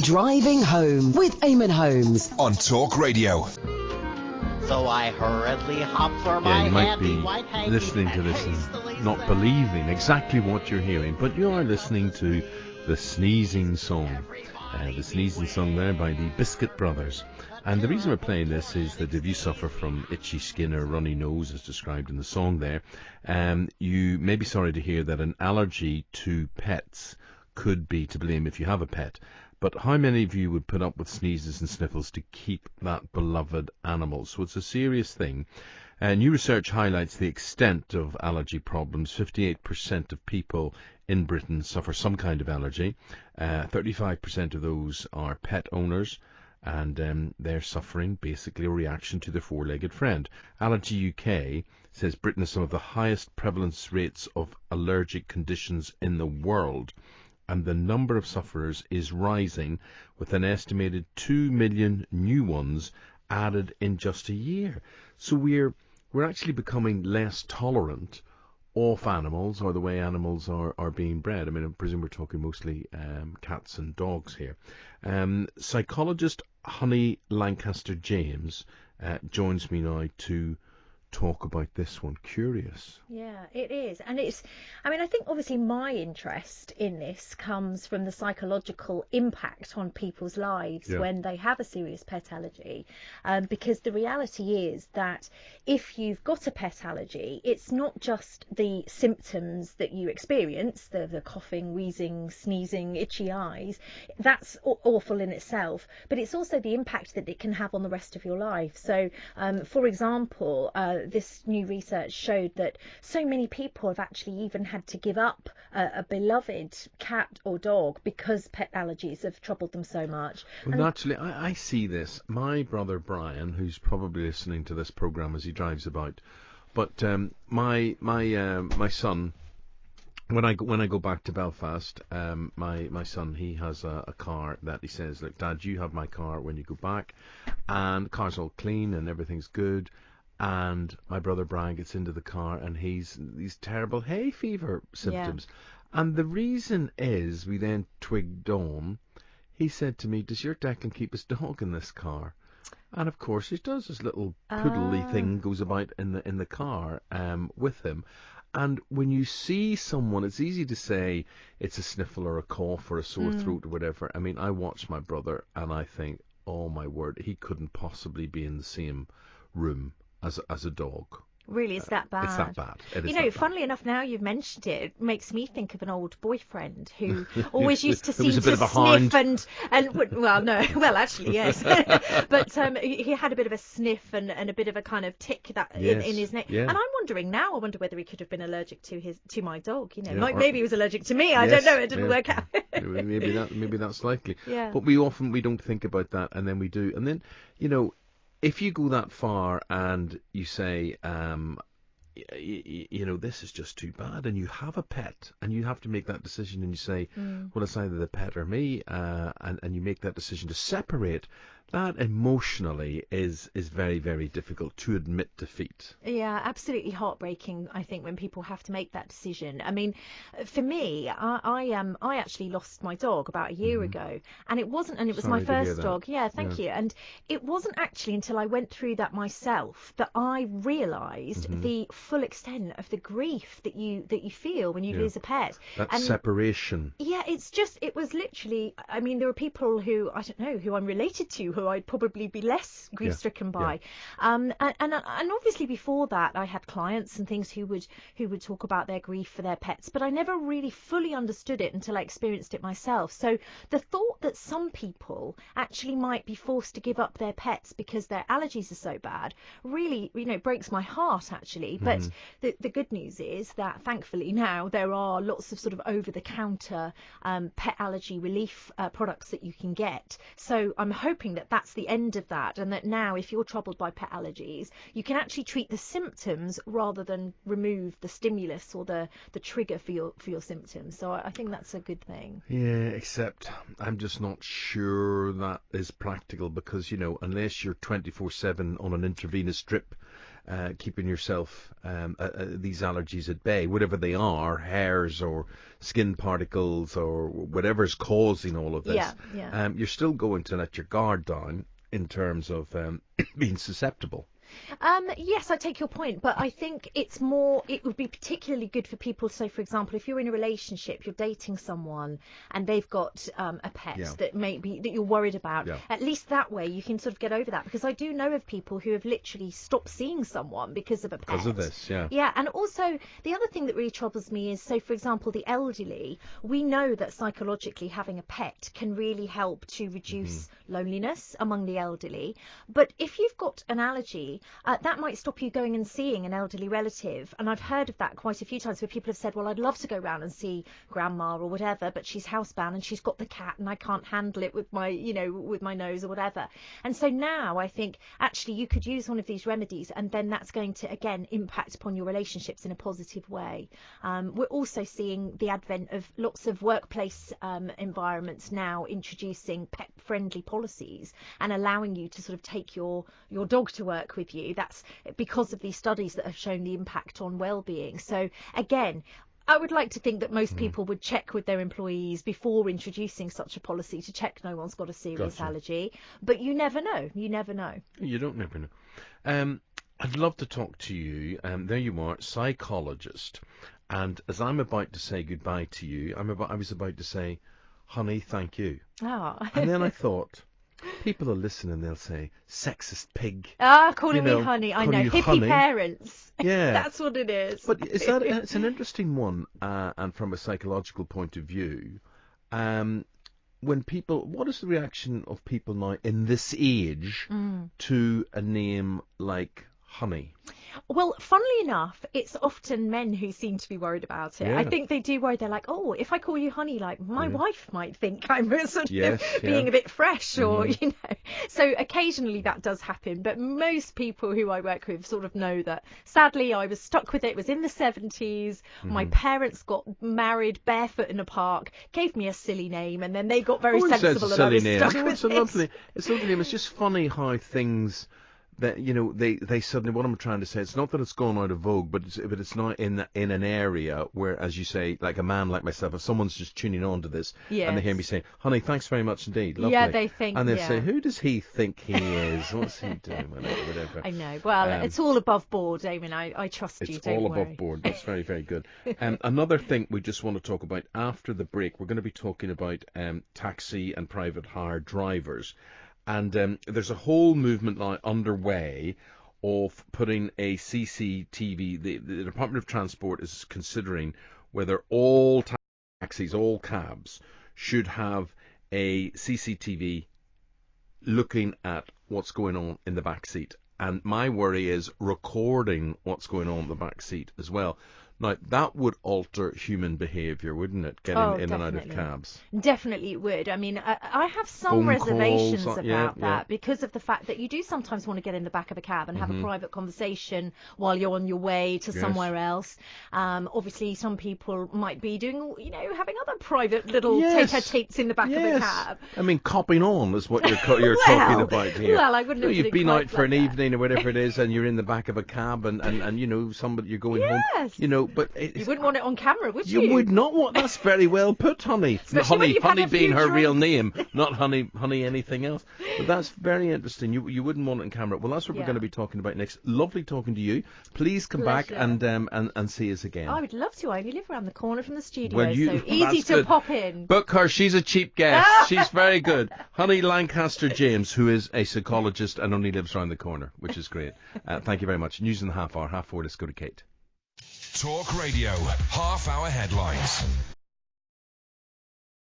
Driving Home with Eamon Holmes on Talk Radio. So I hurriedly hop for my you might handy be white hanky listening to and this hastily and not believing exactly what you're hearing, but you are listening to the Sneezing Song. The Sneezing Song there by the Biscuit Brothers. And the reason we're playing this is that if you suffer from itchy skin or runny nose, as described in the song there, you may be sorry to hear that an allergy to pets could be to blame if you have a pet. But how many of you would put up with sneezes and sniffles to keep that beloved animal? So it's a serious thing. New research highlights the extent of allergy problems. 58% of people in Britain suffer some kind of allergy. 35% of those are pet owners, and they're suffering basically a reaction to their four-legged friend. Allergy UK says Britain has some of the highest prevalence rates of allergic conditions in the world, and the number of sufferers is rising, with an estimated 2 million new ones added in just a year. So we're actually becoming less tolerant of animals, or the way animals are being bred. I mean, I presume we're talking mostly cats and dogs here. Psychologist Honey Lancaster-James joins me now to talk about this one. Curious. Yeah, it is. And I think obviously my interest in this comes from the psychological impact on people's lives when they have a serious pet allergy, because the reality is that if you've got a pet allergy, it's not just the symptoms that you experience, the coughing, wheezing, sneezing, itchy eyes. That's awful in itself, but it's also the impact that it can have on the rest of your life. So for example, this new research showed that so many people have actually even had to give up a beloved cat or dog because pet allergies have troubled them so much. Well, naturally, I see this. My brother Brian, who's probably listening to this program as he drives about, but my son, when I go back to Belfast, my son, he has a car that he says, look, Dad, you have my car when you go back, and the car's all clean and everything's good. And my brother Brian gets into the car and he's these terrible hay fever symptoms. Yeah. And the reason is, we then twigged on, he said to me, does your Declan keep his dog in this car? And of course he does. This little poodle-y thing goes about in the car with him. And when you see someone, it's easy to say it's a sniffle or a cough or a sore throat or whatever. I mean, I watch my brother and I think, oh my word, he couldn't possibly be in the same room as a dog. Really, it's that bad. It's that bad. Funnily enough, now you've mentioned it, it makes me think of an old boyfriend who always used to seem to sniff well, actually, yes. But he had a bit of a sniff and a bit of a kind of tick in his neck. Yeah. And I'm wondering now, I wonder whether he could have been allergic to my dog. Maybe he was allergic to me. I don't know. It didn't work out. maybe that's likely. Yeah. But we don't think about that, and then we do. And then, if you go that far and you say, this is just too bad, and you have a pet, and you have to make that decision, and you say, well, it's either the pet or me, and you make that decision to separate, that emotionally is very, very difficult to admit defeat. Yeah, absolutely heartbreaking, I think, when people have to make that decision. I mean, for me, I actually lost my dog about a year ago, and it was my first dog. Yeah, thank you. And it wasn't actually until I went through that myself that I realised the full extent of the grief that you feel when you lose a pet. That separation. Yeah, it was literally, I mean, there are people who, I don't know, who I'm related to, who I'd probably be less grief-stricken by. And obviously before that I had clients and things who would talk about their grief for their pets, but I never really fully understood it until I experienced it myself. So the thought that some people actually might be forced to give up their pets because their allergies are so bad really, breaks my heart, actually. But the good news is that thankfully now there are lots of sort of over-the-counter pet allergy relief products that you can get. So I'm hoping that that's the end of that, and that now if you're troubled by pet allergies, you can actually treat the symptoms rather than remove the stimulus or the trigger for your symptoms. So I think that's a good thing. Yeah, except I'm just not sure that is practical, because unless you're 24/7 on an intravenous drip, keeping yourself these allergies at bay, whatever they are, hairs or skin particles or whatever's causing all of this. You're still going to let your guard down in terms of being susceptible. Yes, I take your point, but I think it would be particularly good for people. So, for example, if you're in a relationship, you're dating someone and they've got a pet that you're worried about, at least that way you can sort of get over that. Because I do know of people who have literally stopped seeing someone because of a pet. Because of this, Yeah, and also the other thing that really troubles me is, so for example, the elderly, we know that psychologically having a pet can really help to reduce loneliness among the elderly. But if you've got an allergy, that might stop you going and seeing an elderly relative. And I've heard of that quite a few times where people have said, well, I'd love to go round and see grandma or whatever, but she's housebound and she's got the cat and I can't handle it with my, with my nose or whatever. And so now I think actually you could use one of these remedies, and then that's going to, again, impact upon your relationships in a positive way. We're also seeing the advent of lots of workplace environments now introducing pet-friendly policies and allowing you to sort of take your dog to work with you. That's because of these studies that have shown the impact on well-being. So again, I would like to think that most people would check with their employees before introducing such a policy to check no one's got a serious allergy. But you never know. You never know. You don't never know. I'd love to talk to you. There you are, psychologist. And as I'm about to say goodbye to you, I was about to say, honey, thank you. Oh. And then I thought, people will listen and they'll say, sexist pig. Calling me honey. I know. Hippie parents. Yeah. That's what it is. But it's an interesting one, and from a psychological point of view, what is the reaction of people now in this age to a name like honey? Well, funnily enough, it's often men who seem to be worried about it. Yeah. I think they do worry. They're like, oh, if I call you honey, like my wife might think I'm sort of being a bit fresh or, So occasionally that does happen. But most people who I work with sort of know that, sadly, I was stuck with it. It was in the 70s. My parents got married barefoot in a park, gave me a silly name, and then they got very sensible and I was stuck with it's a lovely name. It's just funny how things... that they suddenly, what I'm trying to say, it's not that it's gone out of vogue, but it's now in an area where, as you say, like a man like myself, if someone's just tuning on to this and they hear me say, honey, thanks very much indeed, lovely. Yeah, they think, and they say, who does he think he is? What's he doing? Whatever. I know. Well, it's all above board, Damon. I trust you. It's all above board. That's very, very good. Another thing we just want to talk about after the break, we're going to be talking about taxi and private hire drivers. And there's a whole movement now underway of putting a CCTV. The Department of Transport is considering whether all taxis, all cabs, should have a CCTV looking at what's going on in the back seat. And my worry is recording what's going on in the back seat as well. Now, that would alter human behaviour, wouldn't it, getting in and out of cabs? Definitely it would. I mean, I have some Phone reservations calls, about that because of the fact that you do sometimes want to get in the back of a cab and have a private conversation while you're on your way to somewhere else. Obviously, some people might be doing, having other private little tete-a-tetes in the back of a cab. I mean, copping on is what you're talking about here. Well, I wouldn't have you've been out for an that. evening or whatever it is, and you're in the back of a cab, and somebody, you're going home, but you wouldn't want it on camera, would you? You would not want. That's very well put, honey. Honey being her real name, not honey anything else. But that's very interesting. You wouldn't want it on camera. Well, that's what we're going to be talking about next. Lovely talking to you. Please come back and see us again. I would love to. I only live around the corner from the studio, well, so easy to pop in. Book her. She's a cheap guest. She's very good. Honey Lancaster-James, who is a psychologist and only lives around the corner, which is great. Thank you very much. News in the half hour. Half 4, let's go to Kate. Talk Radio, half hour headlines.